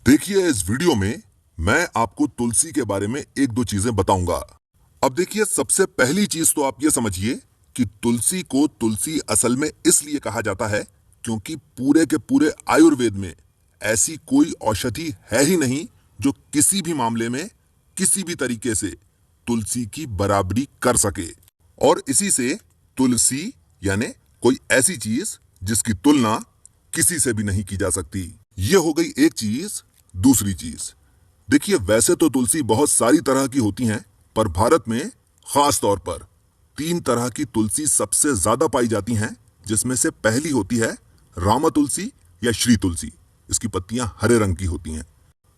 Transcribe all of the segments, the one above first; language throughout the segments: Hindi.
देखिए इस वीडियो में मैं आपको तुलसी के बारे में एक दो चीजें बताऊंगा। अब देखिए सबसे पहली चीज तो आप ये समझिए कि तुलसी को तुलसी असल में इसलिए कहा जाता है क्योंकि पूरे के पूरे आयुर्वेद में ऐसी कोई औषधि है ही नहीं जो किसी भी मामले में किसी भी तरीके से तुलसी की बराबरी कर सके। और इसी से तुलसी यानी कोई ऐसी चीज जिसकी तुलना किसी से भी नहीं की जा सकती। ये हो गई एक चीज। दूसरी चीज देखिए, वैसे तो तुलसी बहुत सारी तरह की होती हैं, पर भारत में खास तौर पर 3 तरह की तुलसी सबसे ज्यादा पाई जाती हैं, जिसमें से पहली होती है रामा तुलसी या श्री तुलसी। इसकी पत्तियां हरे रंग की होती हैं।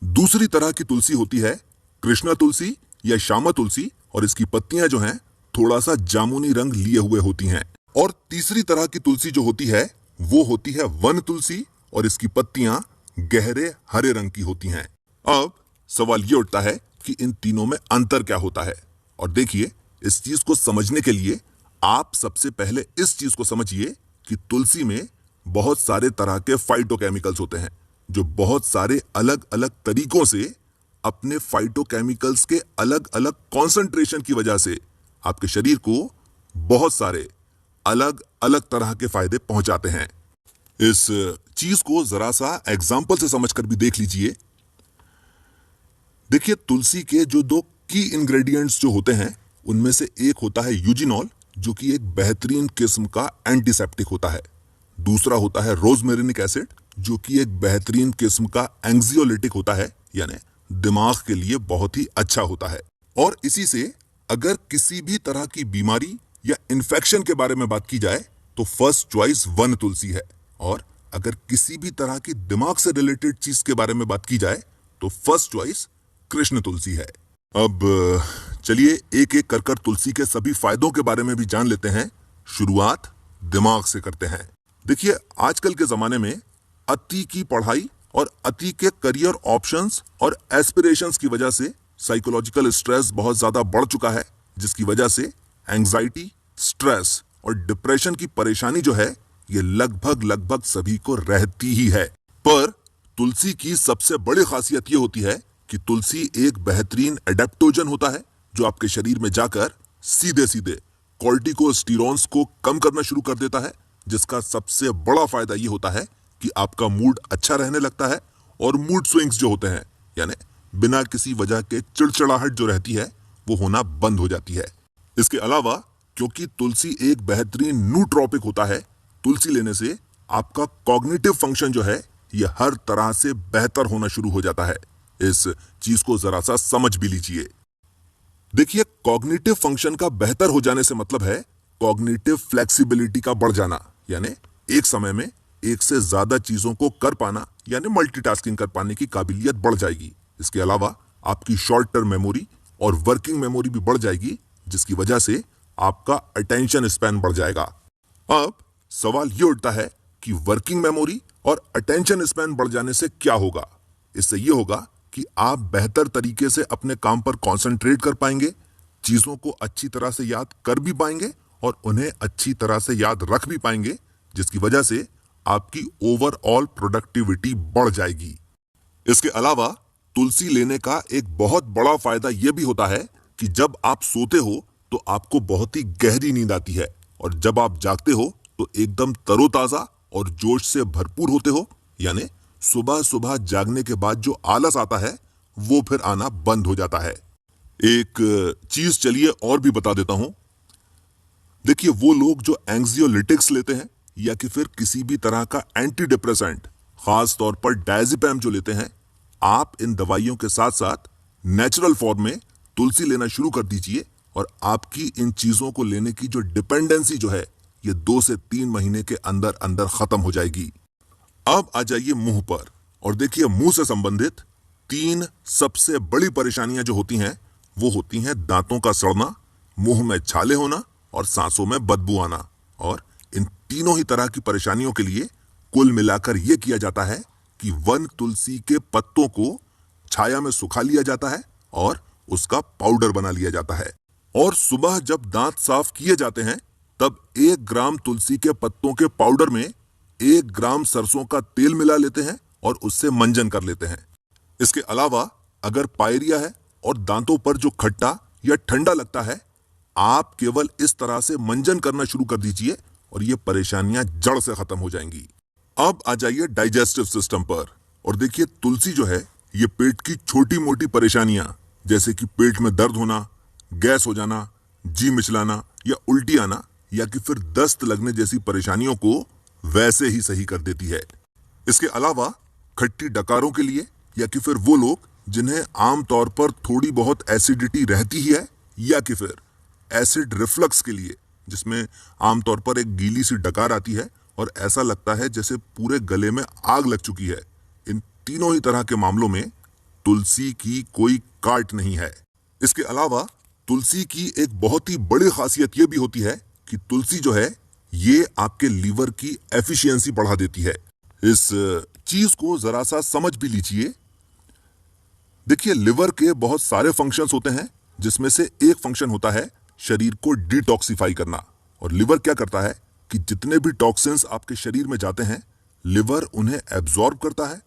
दूसरी तरह की तुलसी होती है कृष्णा तुलसी या श्यामा तुलसी, और इसकी पत्तियां जो हैं थोड़ा सा जामुनी रंग लिए हुए होती हैं। और तीसरी तरह की तुलसी जो होती है वो होती है वन तुलसी, और इसकी पत्तियां गहरे हरे रंग की होती हैं। अब सवाल ये उठता है कि इन तीनों में अंतर क्या होता है। और देखिए, इस चीज को समझने के लिए आप सबसे पहले इस चीज को समझिए कि तुलसी में बहुत सारे तरह के फाइटोकेमिकल्स होते हैं, जो बहुत सारे अलग अलग तरीकों से अपने फाइटोकेमिकल्स के अलग अलग कॉन्सेंट्रेशन की वजह से आपके शरीर को बहुत सारे अलग अलग तरह के फायदे पहुंचाते हैं। इस चीज को जरा सा एग्जाम्पल से समझकर भी देख लीजिए। देखिए, तुलसी के जो 2 की इंग्रेडिएंट्स जो होते हैं उनमें से एक होता है यूजिनॉल, जो कि एक बेहतरीन किस्म का एंटीसेप्टिक होता है। दूसरा होता है रोजमेरिनिक एसिड, जो कि एक बेहतरीन किस्म का एंग्जियोलिटिक होता है, यानी दिमाग के लिए बहुत ही अच्छा होता है। और इसी से अगर किसी भी तरह की बीमारी या इन्फेक्शन के बारे में बात की जाए तो फर्स्ट चॉइस वन तुलसी है। और अगर किसी भी तरह की दिमाग से रिलेटेड चीज के बारे में बात की जाए तो फर्स्ट चॉइस कृष्ण तुलसी है। अब चलिए एक एक कर तुलसी के सभी फायदों के बारे में भी जान लेते हैं। शुरुआत दिमाग से करते हैं। देखिए, आजकल के जमाने में अति की पढ़ाई और अति के करियर ऑप्शंस और एस्पिरेशंस की वजह से साइकोलॉजिकल स्ट्रेस बहुत ज्यादा बढ़ चुका है, जिसकी वजह से एंजाइटी, स्ट्रेस और डिप्रेशन की परेशानी जो है ये लगभग सभी को रहती ही है। पर तुलसी की सबसे बड़ी खासियत ये होती है कि तुलसी एक बेहतरीन एडेप्टोजन होता है, जो आपके शरीर में जाकर सीधे सीधे कॉर्टिकोस्टेरॉन्स को कम करना शुरू कर देता है, जिसका सबसे बड़ा फायदा ये होता है कि आपका मूड अच्छा रहने लगता है और मूड स्विंग्स जो होते हैं, यानी बिना किसी वजह के चिड़चिड़ाहट जो रहती है वो होना बंद हो जाती है। इसके अलावा क्योंकि तुलसी एक बेहतरीन नूट्रोपिक होता है, तुलसी लेने से आपका कॉग्निटिव फंक्शन जो है ये हर तरह से बेहतर होना शुरू हो जाता है। इस चीज को जरा सा समझ भी लीजिए। देखिए, कॉग्निटिव फंक्शन का बेहतर हो जाने से मतलब है कॉग्निटिव फ्लेक्सिबिलिटी का बढ़ जाना, यानी एक समय में एक से ज्यादा चीजों को कर पाना, यानी मल्टीटास्किंग कर पाने की काबिलियत बढ़ जाएगी। इसके अलावा आपकी शॉर्ट टर्म मेमोरी और वर्किंग मेमोरी भी बढ़ जाएगी, जिसकी वजह से आपका अटेंशन स्पैन बढ़ जाएगा। अब सवाल यह उठता है कि वर्किंग मेमोरी और अटेंशन स्पैन बढ़ जाने से क्या होगा। इससे यह होगा कि आप बेहतर तरीके से अपने काम पर कंसंट्रेट कर पाएंगे, चीजों को अच्छी तरह से याद कर भी पाएंगे और उन्हें अच्छी तरह से याद रख भी पाएंगे, जिसकी वजह से आपकी ओवरऑल प्रोडक्टिविटी बढ़ जाएगी। इसके अलावा तुलसी लेने का एक बहुत बड़ा फायदा यह भी होता है कि जब आप सोते हो तो आपको बहुत ही गहरी नींद आती है, और जब आप जागते हो तो एकदम तरोताजा और जोश से भरपूर होते हो, यानी सुबह सुबह जागने के बाद जो आलस आता है वो फिर आना बंद हो जाता है। एक चीज चलिए और भी बता देता हूं। देखिए, वो लोग जो एंग्जियोलिटिक्स लेते हैं या कि फिर किसी भी तरह का एंटी डिप्रेसेंट, खास तौर पर डायजेपम जो लेते हैं, आप इन दवाइयों के साथ साथ नेचुरल फॉर्म में तुलसी लेना शुरू कर दीजिए, और आपकी इन चीजों को लेने की जो डिपेंडेंसी जो है ये 2 से 3 महीने के अंदर अंदर खत्म हो जाएगी। अब आ जाइए मुंह पर, और देखिए मुंह से संबंधित 3 सबसे बड़ी परेशानियां जो होती हैं वो होती हैं दांतों का सड़ना, मुंह में छाले होना और सांसों में बदबू आना। और इन तीनों ही तरह की परेशानियों के लिए कुल मिलाकर यह किया जाता है कि वन तुलसी के पत्तों को छाया में सुखा लिया जाता है और उसका पाउडर बना लिया जाता है। और सुबह जब दांत साफ किए जाते हैं तब 1 ग्राम तुलसी के पत्तों के पाउडर में 1 ग्राम सरसों का तेल मिला लेते हैं और उससे मंजन कर लेते हैं। इसके अलावा अगर पायरिया है और दांतों पर जो खट्टा या ठंडा लगता है, आप केवल इस तरह से मंजन करना शुरू कर दीजिए और ये परेशानियां जड़ से खत्म हो जाएंगी। अब आ जाइए डाइजेस्टिव सिस्टम पर और देखिए तुलसी जो है ये पेट की छोटी मोटी परेशानियां जैसे कि पेट में दर्द होना, गैस हो जाना, जी मिचलाना या उल्टी आना या कि फिर दस्त लगने जैसी परेशानियों को वैसे ही सही कर देती है। इसके अलावा खट्टी डकारों के लिए या कि फिर वो लोग जिन्हें आमतौर पर थोड़ी बहुत एसिडिटी रहती ही है या कि फिर एसिड रिफ्लक्स के लिए जिसमें आमतौर पर एक गीली सी डकार आती है और ऐसा लगता है जैसे पूरे गले में आग लग चुकी है, इन तीनों ही तरह के मामलों में तुलसी की कोई काट नहीं है। इसके अलावा तुलसी की एक बहुत ही बड़ी खासियत यह भी होती है कि तुलसी जो है ये आपके लीवर की एफिशिएंसी बढ़ा देती है। इस चीज को जरा सा समझ भी लीजिए। देखिए लिवर के बहुत सारे फंक्शंस होते हैं जिसमें से एक फंक्शन होता है शरीर को डिटॉक्सिफाई करना। और लिवर क्या करता है कि जितने भी टॉक्सिन्स आपके शरीर में जाते हैं लिवर उन्हें एब्जॉर्ब करता है,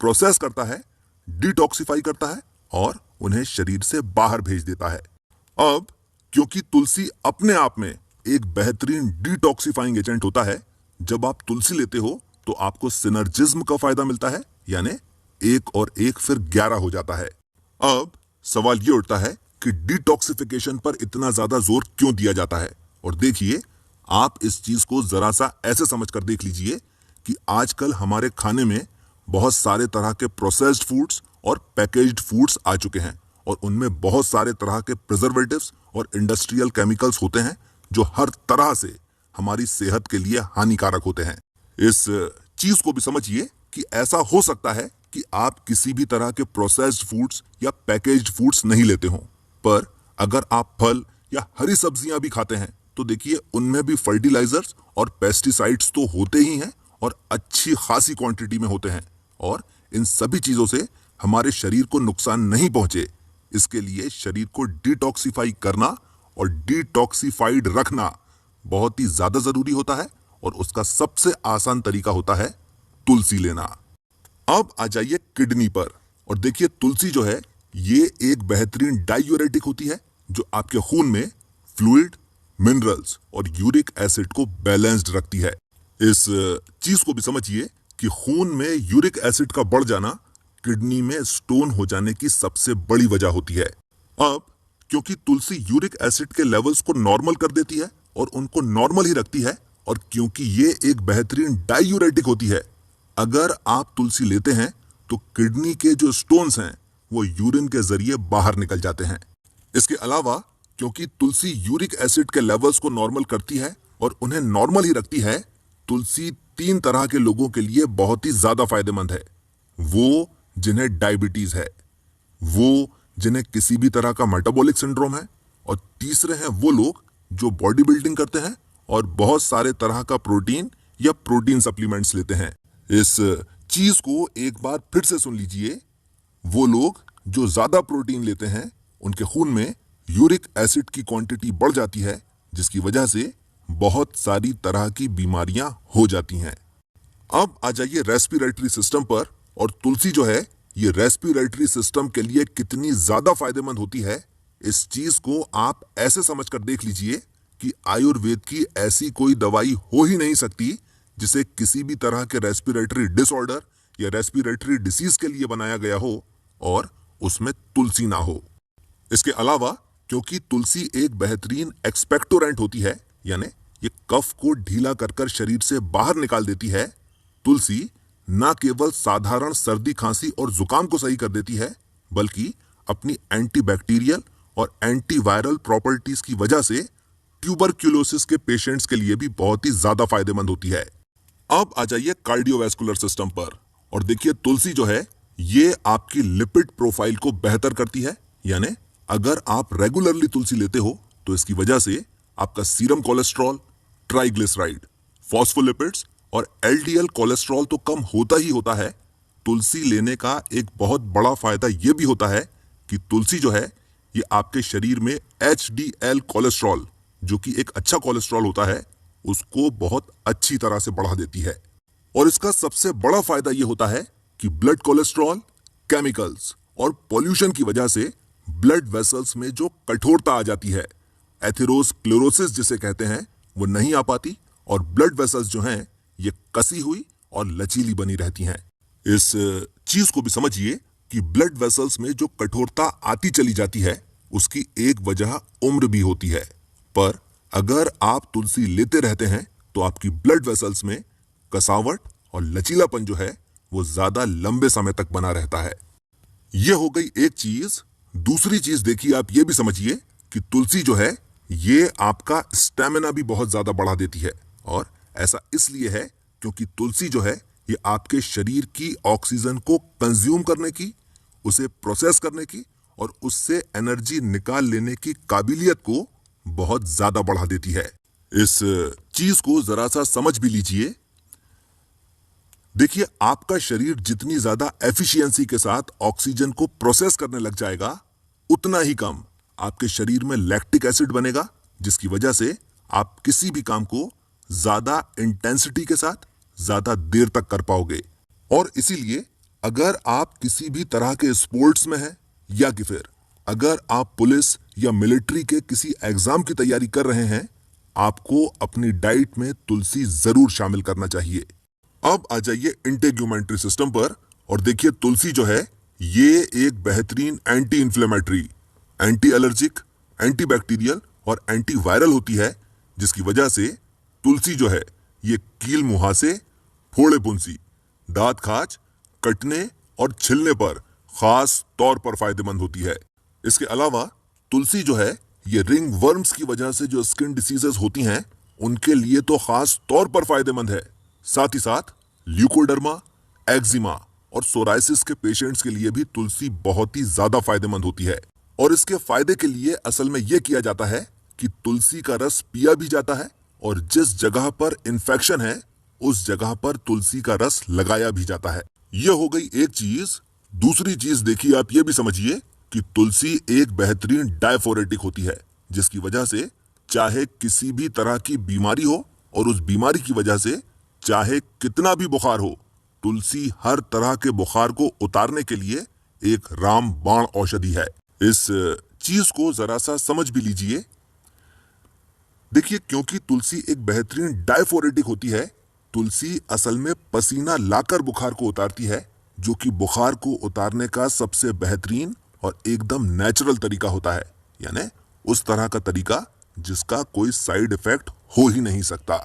प्रोसेस करता है, डिटॉक्सिफाई करता है और उन्हें शरीर से बाहर भेज देता है। अब क्योंकि तुलसी अपने आप में एक बेहतरीन डिटॉक्सिफाइंग एजेंट होता है, जब आप तुलसी लेते हो तो आपको सिनर्जिज्म का फायदा मिलता है, यानी 1 और 1 फिर 11 हो जाता है। अब सवाल ये उठता है कि डिटॉक्सिफिकेशन पर इतना ज्यादा जोर क्यों दिया जाता है। और देखिए आप इस चीज को जरा सा ऐसे समझकर देख लीजिए कि आजकल हमारे खाने में बहुत सारे तरह के प्रोसेस्ड फूड्स और पैकेज्ड फूड्स आ चुके हैं और उनमें बहुत सारे तरह के प्रिजर्वेटिव्स और इंडस्ट्रियल केमिकल्स होते हैं जो हर तरह से हमारी सेहत के लिए हानिकारक होते हैं। इस चीज को भी समझिए कि ऐसा हो सकता है कि आप किसी भी तरह के प्रोसेस्ड फूड्स या पैकेज्ड फूड्स नहीं लेते हों, पर अगर आप फल या हरी सब्जियां भी खाते हैं तो देखिए उनमें भी फर्टिलाइजर्स और पेस्टिसाइड्स तो होते ही हैं और अच्छी खासी क्वांटिटी में होते हैं। और इन सभी चीजों से हमारे शरीर को नुकसान नहीं पहुंचे, इसके लिए शरीर को डिटॉक्सिफाई करना और डिटॉक्सिफाइड रखना बहुत ही ज्यादा जरूरी होता है और उसका सबसे आसान तरीका होता है तुलसी लेना। अब आ जाइए किडनी पर और देखिए तुलसी जो है ये एक बेहतरीन डायूरेटिक होती है जो आपके खून में फ्लूइड, मिनरल्स और यूरिक एसिड को बैलेंस्ड रखती है। इस चीज को भी समझिए कि खून में यूरिक एसिड का बढ़ जाना किडनी में स्टोन हो जाने की सबसे बड़ी वजह होती है। अब क्योंकि तुलसी यूरिक एसिड के लेवल्स को नॉर्मल कर देती है और उनको नॉर्मल ही रखती है और क्योंकि ये एक बेहतरीन डायूरेटिक होती है, अगर आप तुलसी लेते हैं तो किडनी के जो स्टोन्स हैं वो यूरिन के जरिए बाहर निकल जाते हैं। इसके अलावा क्योंकि तुलसी यूरिक एसिड के लेवल्स को नॉर्मल करती है और उन्हें नॉर्मल ही रखती है, तुलसी 3 तरह के लोगों के लिए बहुत ही ज्यादा फायदेमंद है। वो जिन्हें डायबिटीज है, वो जिन्हें किसी भी तरह का मेटाबॉलिक सिंड्रोम है और तीसरे हैं वो लोग जो बॉडी बिल्डिंग करते हैं और बहुत सारे तरह का प्रोटीन या प्रोटीन सप्लीमेंट्स लेते हैं। इस चीज को एक बार फिर से सुन लीजिए, वो लोग जो ज्यादा प्रोटीन लेते हैं उनके खून में यूरिक एसिड की क्वांटिटी बढ़ जाती है जिसकी वजह से बहुत सारी तरह की बीमारियां हो जाती हैं। अब आ जाइए रेस्पिरेटरी सिस्टम पर और तुलसी जो है ये रेस्पिरेटरी सिस्टम के लिए कितनी ज्यादा फायदेमंद होती है, इस चीज को आप ऐसे समझकर देख लीजिए कि आयुर्वेद की ऐसी कोई दवाई हो ही नहीं सकती जिसे किसी भी तरह के रेस्पिरेटरी डिसऑर्डर या रेस्पिरेटरी डिसीज के लिए बनाया गया हो और उसमें तुलसी ना हो। इसके अलावा क्योंकि तुलसी एक बेहतरीन एक्सपेक्टोरेंट होती है, यानी ये कफ को ढीला कर शरीर से बाहर निकाल देती है, तुलसी न केवल साधारण सर्दी, खांसी और जुकाम को सही कर देती है बल्कि अपनी एंटीबैक्टीरियल और एंटीवायरल प्रॉपर्टीज की वजह से ट्यूबरक्यूलोसिस के पेशेंट्स के लिए भी बहुत ही ज्यादा फायदेमंद होती है। अब आ जाइए कार्डियोवैस्कुलर सिस्टम पर और देखिए तुलसी जो है ये आपकी लिपिड प्रोफाइल को बेहतर करती है, यानी अगर आप रेगुलरली तुलसी लेते हो तो इसकी वजह से आपका सीरम कोलेस्ट्रॉल, ट्राइग्लिसराइड, फॉस्फोलिपिड्स और एलडीएल कोलेस्ट्रॉल तो कम होता ही होता है। तुलसी लेने का एक बहुत बड़ा फायदा यह भी होता है कि तुलसी जो है ये आपके शरीर में एचडीएल कोलेस्ट्रॉल, जो कि एक अच्छा कोलेस्ट्रॉल होता है, उसको बहुत अच्छी तरह से बढ़ा देती है। और इसका सबसे बड़ा फायदा यह होता है कि ब्लड कोलेस्ट्रॉल, केमिकल्स और पॉल्यूशन की वजह से ब्लड वेसल्स में जो कठोरता आ जाती है, एथेरोस्क्लेरोसिस जिसे कहते हैं, वो नहीं आ पाती और ब्लड वेसल्स जो हैं ये कसी हुई और लचीली बनी रहती हैं। इस चीज को भी समझिए कि ब्लड वेसल्स में जो कठोरता आती चली जाती है उसकी एक वजह उम्र भी होती है, पर अगर आप तुलसी लेते रहते हैं तो आपकी ब्लड वेसल्स में कसावट और लचीलापन जो है वो ज्यादा लंबे समय तक बना रहता है। यह हो गई एक चीज। दूसरी चीज देखिए, आप ये भी समझिए कि तुलसी जो है ये आपका स्टेमिना भी बहुत ज्यादा बढ़ा देती है, और ऐसा इसलिए है क्योंकि तुलसी जो है ये आपके शरीर की ऑक्सीजन को कंज्यूम करने की, उसे प्रोसेस करने की और उससे एनर्जी निकाल लेने की काबिलियत को बहुत ज्यादा बढ़ा देती है। इस चीज को जरा सा समझ भी लीजिए। देखिए, आपका शरीर जितनी ज्यादा एफिशिएंसी के साथ ऑक्सीजन को प्रोसेस करने लग जाएगा, उतना ही कम आपके शरीर में लैक्टिक एसिड बनेगा, जिसकी वजह से आप किसी भी काम को ज्यादा इंटेंसिटी के साथ ज्यादा देर तक कर पाओगे। और इसीलिए अगर आप किसी भी तरह के स्पोर्ट्स में हैं या कि फिर अगर आप पुलिस या मिलिट्री के किसी एग्जाम की तैयारी कर रहे हैं, आपको अपनी डाइट में तुलसी जरूर शामिल करना चाहिए। अब आ जाइए इंटेग्यूमेंट्री सिस्टम पर और देखिए, तुलसी जो है ये एक बेहतरीन anti inflammatory, anti allergic, anti bacterial और एंटी वायरल होती है, जिसकी वजह से तुलसी जो है ये कील मुहासे, फोड़े फुंसी, दांत खाज, कटने और छिलने पर खास तौर पर फायदेमंद होती है। इसके अलावा तुलसी जो है ये रिंग वर्म्स की वजह से जो स्किन डिसीजेस होती हैं उनके लिए तो खास तौर पर फायदेमंद है। साथ ही साथ ल्यूकोडर्मा, एक्जिमा और सोराइसिस के पेशेंट्स के लिए भी तुलसी बहुत ही ज्यादा फायदेमंद होती है। और इसके फायदे के लिए असल में यह किया जाता है कि तुलसी का रस पिया भी जाता है और जिस जगह पर इन्फेक्शन है उस जगह पर तुलसी का रस लगाया भी जाता है। यह हो गई एक चीज। दूसरी चीज देखिए, आप ये भी समझिए कि तुलसी एक बेहतरीन डायफोरेटिक होती है, जिसकी वजह से चाहे किसी भी तरह की बीमारी हो और उस बीमारी की वजह से चाहे कितना भी बुखार हो, तुलसी हर तरह के बुखार को उतारने के लिए एक रामबाण औषधि है। इस चीज को जरा सा समझ भी लीजिए। देखिए, क्योंकि तुलसी एक बेहतरीन डायफोरेटिक होती है, तुलसी असल में पसीना लाकर बुखार को उतारती है, जो कि बुखार को उतारने का सबसे बेहतरीन और एकदम नेचुरल तरीका होता है, यानी उस तरह का तरीका जिसका कोई साइड इफेक्ट हो ही नहीं सकता।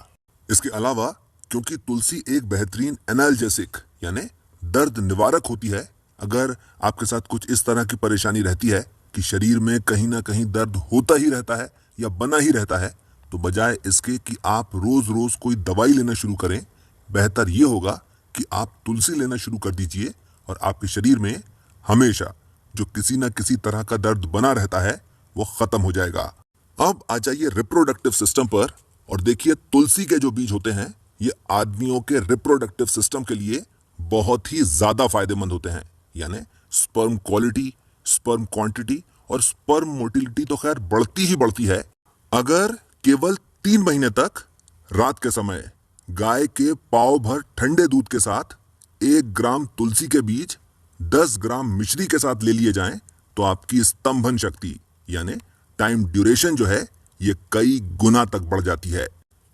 इसके अलावा क्योंकि तुलसी एक बेहतरीन एनाल्जेसिक यानी दर्द निवारक होती है, अगर आपके साथ कुछ इस तरह की परेशानी रहती है कि शरीर में कहीं ना कहीं दर्द होता ही रहता है या बना ही रहता है, तो बजाय इसके कि आप रोज रोज कोई दवाई लेना शुरू करें, बेहतर यह होगा कि आप तुलसी लेना शुरू कर दीजिए और आपके शरीर में हमेशा जो किसी न किसी तरह का दर्द बना रहता है वो खत्म हो जाएगा। अब आ जाइए रिप्रोडक्टिव सिस्टम पर और देखिए, तुलसी के जो बीज होते हैं ये आदमियों के रिप्रोडक्टिव सिस्टम के लिए बहुत ही ज्यादा फायदेमंद होते हैं, यानी स्पर्म क्वालिटी, स्पर्म क्वांटिटी और स्पर्म मोटिलिटी तो खैर बढ़ती ही बढ़ती है। अगर केवल 3 महीने तक रात के समय गाय के पाव भर ठंडे दूध के साथ 1 ग्राम तुलसी के बीज 10 ग्राम मिश्री के साथ ले लिए जाएं, तो आपकी स्तंभन शक्ति यानी टाइम ड्यूरेशन जो है ये कई गुना तक बढ़ जाती है।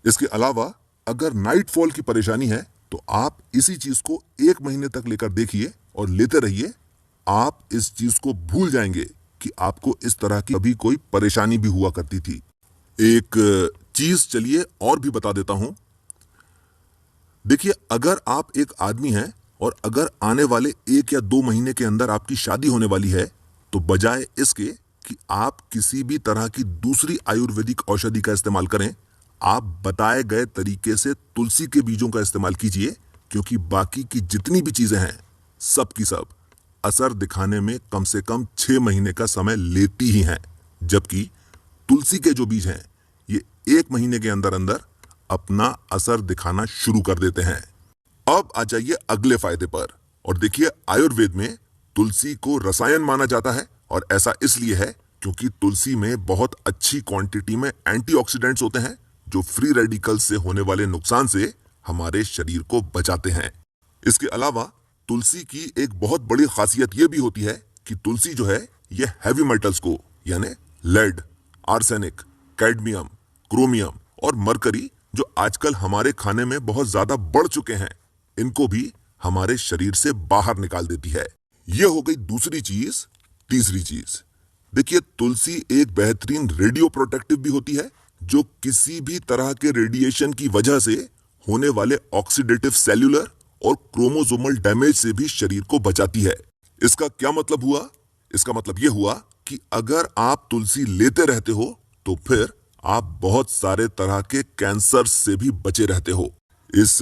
इसके अलावा अगर नाइट फॉल की परेशानी है तो आप इसी चीज को 1 महीने तक लेकर देखिए और लेते रहिए। आप इस चीज को भूल जाएंगे कि आपको इस तरह की कभी कोई परेशानी भी हुआ करती थी। एक चीज चलिए और भी बता देता हूं। देखिए, अगर आप एक आदमी हैं और अगर आने वाले 1 या 2 महीने के अंदर आपकी शादी होने वाली है, तो बजाय इसके कि आप किसी भी तरह की दूसरी आयुर्वेदिक औषधि का इस्तेमाल करें, आप बताए गए तरीके से तुलसी के बीजों का इस्तेमाल कीजिए, क्योंकि बाकी की जितनी भी चीजें हैं सब की सब असर दिखाने में कम से कम 6 महीने का समय लेती ही हैं, जबकि तुलसी के जो बीज हैं ये 1 महीने के अंदर अंदर अपना असर दिखाना शुरू कर देते हैं। अब आ जाइए अगले फायदे पर और देखिए, आयुर्वेद में तुलसी को रसायन माना जाता है और ऐसा इसलिए है क्योंकि तुलसी में बहुत अच्छी क्वांटिटी में एंटीऑक्सीडेंट्स होते हैं जो फ्री रेडिकल्स से होने वाले नुकसान से हमारे शरीर को बचाते हैं। इसके अलावा तुलसी की एक बहुत बड़ी खासियत यह भी होती है कि तुलसी जो है यह हैवी मेटल्स को यानी लेड, आर्सेनिक, कैडमियम, क्रोमियम और मरकरी जो आजकल हमारे खाने में बहुत ज्यादा बढ़ चुके हैं, इनको भी हमारे शरीर से बाहर निकाल देती है। यह हो गई दूसरी चीज। तीसरी चीज देखिए, तुलसी एक बेहतरीन रेडियो प्रोटेक्टिव भी होती है जो किसी भी तरह के रेडिएशन की वजह से होने वाले ऑक्सीडेटिव सेल्यूलर और क्रोमोसोमल डैमेज से भी शरीर को बचाती है। इसका क्या मतलब हुआ? इसका मतलब यह हुआ कि अगर आप तुलसी लेते रहते हो तो फिर आप बहुत सारे तरह के कैंसर से भी बचे रहते हो। इस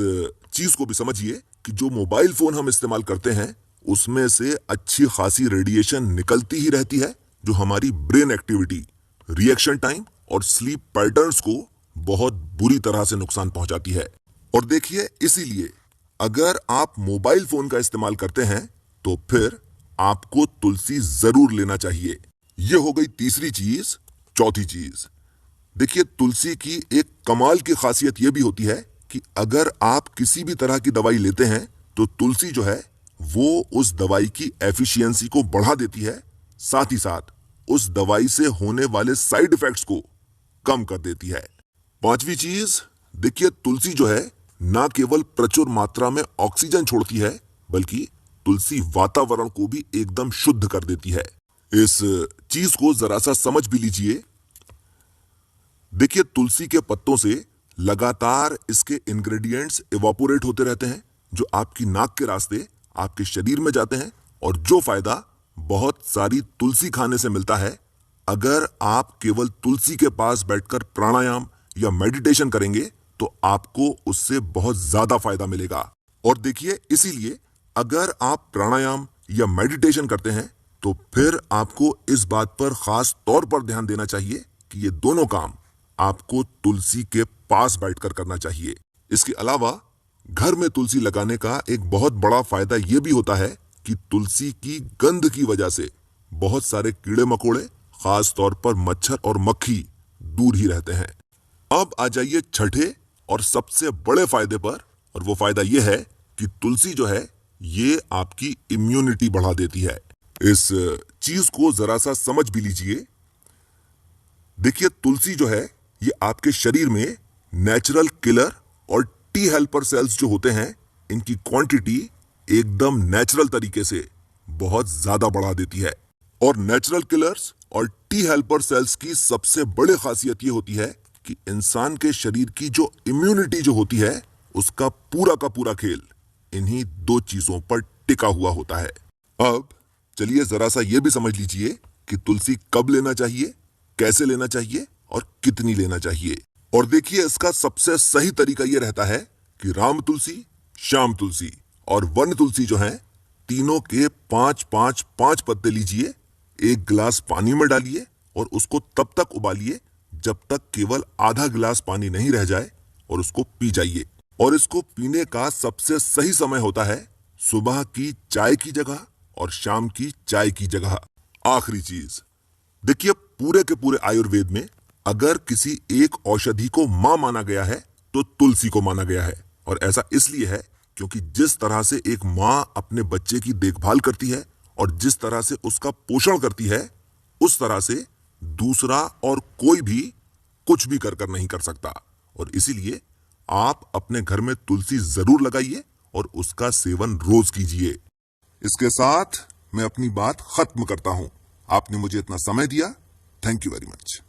चीज को भी समझिए कि जो मोबाइल फोन हम इस्तेमाल करते हैं उसमें से अच्छी खासी रेडिएशन निकलती ही रहती है जो हमारी ब्रेन एक्टिविटी, रिएक्शन टाइम और स्लीप पैटर्न्स को बहुत बुरी तरह से नुकसान पहुंचाती है। और देखिए, इसीलिए अगर आप मोबाइल फोन का इस्तेमाल करते हैं तो फिर आपको तुलसी जरूर लेना चाहिए। यह हो गई तीसरी चीज। चौथी चीज देखिए, तुलसी की एक कमाल की खासियत यह भी होती है कि अगर आप किसी भी तरह की दवाई लेते हैं तो तुलसी जो है वो उस दवाई की एफिशिएंसी को बढ़ा देती है, साथ ही साथ उस दवाई से होने वाले साइड इफेक्ट्स को कम कर देती है। पांचवी चीज देखिए, तुलसी जो है ना केवल प्रचुर मात्रा में ऑक्सीजन छोड़ती है बल्कि तुलसी वातावरण को भी एकदम शुद्ध कर देती है। इस चीज को जरा सा समझ भी लीजिए। देखिए, तुलसी के पत्तों से लगातार इसके इंग्रेडिएंट्स इवापोरेट होते रहते हैं जो आपकी नाक के रास्ते आपके शरीर में जाते हैं, और जो फायदा बहुत सारी तुलसी खाने से मिलता है, अगर आप केवल तुलसी के पास बैठकर प्राणायाम या मेडिटेशन करेंगे तो आपको उससे बहुत ज्यादा फायदा मिलेगा। और देखिए, इसीलिए अगर आप प्राणायाम या मेडिटेशन करते हैं तो फिर आपको इस बात पर खास तौर पर ध्यान देना चाहिए कि ये दोनों काम आपको तुलसी के पास बैठकर करना चाहिए। इसके अलावा घर में तुलसी लगाने का एक बहुत बड़ा फायदा यह भी होता है कि तुलसी की गंध की वजह से बहुत सारे कीड़े मकोड़े, खास तौर पर मच्छर और मक्खी, दूर ही रहते हैं। अब आ जाइए छठे और सबसे बड़े फायदे पर, और वो फायदा यह है कि तुलसी जो है ये आपकी इम्यूनिटी बढ़ा देती है। इस चीज को जरा सा समझ भी लीजिए। देखिए, तुलसी जो है ये आपके शरीर में नेचुरल किलर और टी हेल्पर सेल्स जो होते हैं, इनकी क्वांटिटी एकदम नेचुरल तरीके से बहुत ज्यादा बढ़ा देती है। और नेचुरल किलर्स और टी हेल्पर सेल्स की सबसे बड़ी खासियत ये होती है कि इंसान के शरीर की जो इम्यूनिटी जो होती है उसका पूरा का पूरा खेल इन्हीं दो चीजों पर टिका हुआ होता है। अब चलिए जरा सा ये भी समझ लीजिए कि तुलसी कब लेना चाहिए, कैसे लेना चाहिए और कितनी लेना चाहिए। और देखिए, इसका सबसे सही तरीका यह रहता है कि राम तुलसी, श्याम तुलसी और वन तुलसी जो हैं, तीनों के 5-5-5 पत्ते लीजिए, एक गिलास पानी में डालिए और उसको तब तक उबालिए जब तक केवल आधा गिलास पानी नहीं रह जाए, और उसको पी जाइए। और इसको पीने का सबसे सही समय होता है सुबह की चाय की जगह और शाम की चाय की जगह। आखिरी चीज देखिए, पूरे के पूरे आयुर्वेद में अगर किसी एक औषधि को मां माना गया है तो तुलसी को माना गया है। और ऐसा इसलिए है क्योंकि जिस तरह से एक मां अपने बच्चे की देखभाल करती है और जिस तरह से उसका पोषण करती है, उस तरह से दूसरा और कोई भी कुछ भी कर नहीं कर सकता। और इसीलिए आप अपने घर में तुलसी जरूर लगाइए और उसका सेवन रोज कीजिए। इसके साथ मैं अपनी बात खत्म करता हूं। आपने मुझे इतना समय दिया, थैंक यू वेरी मच।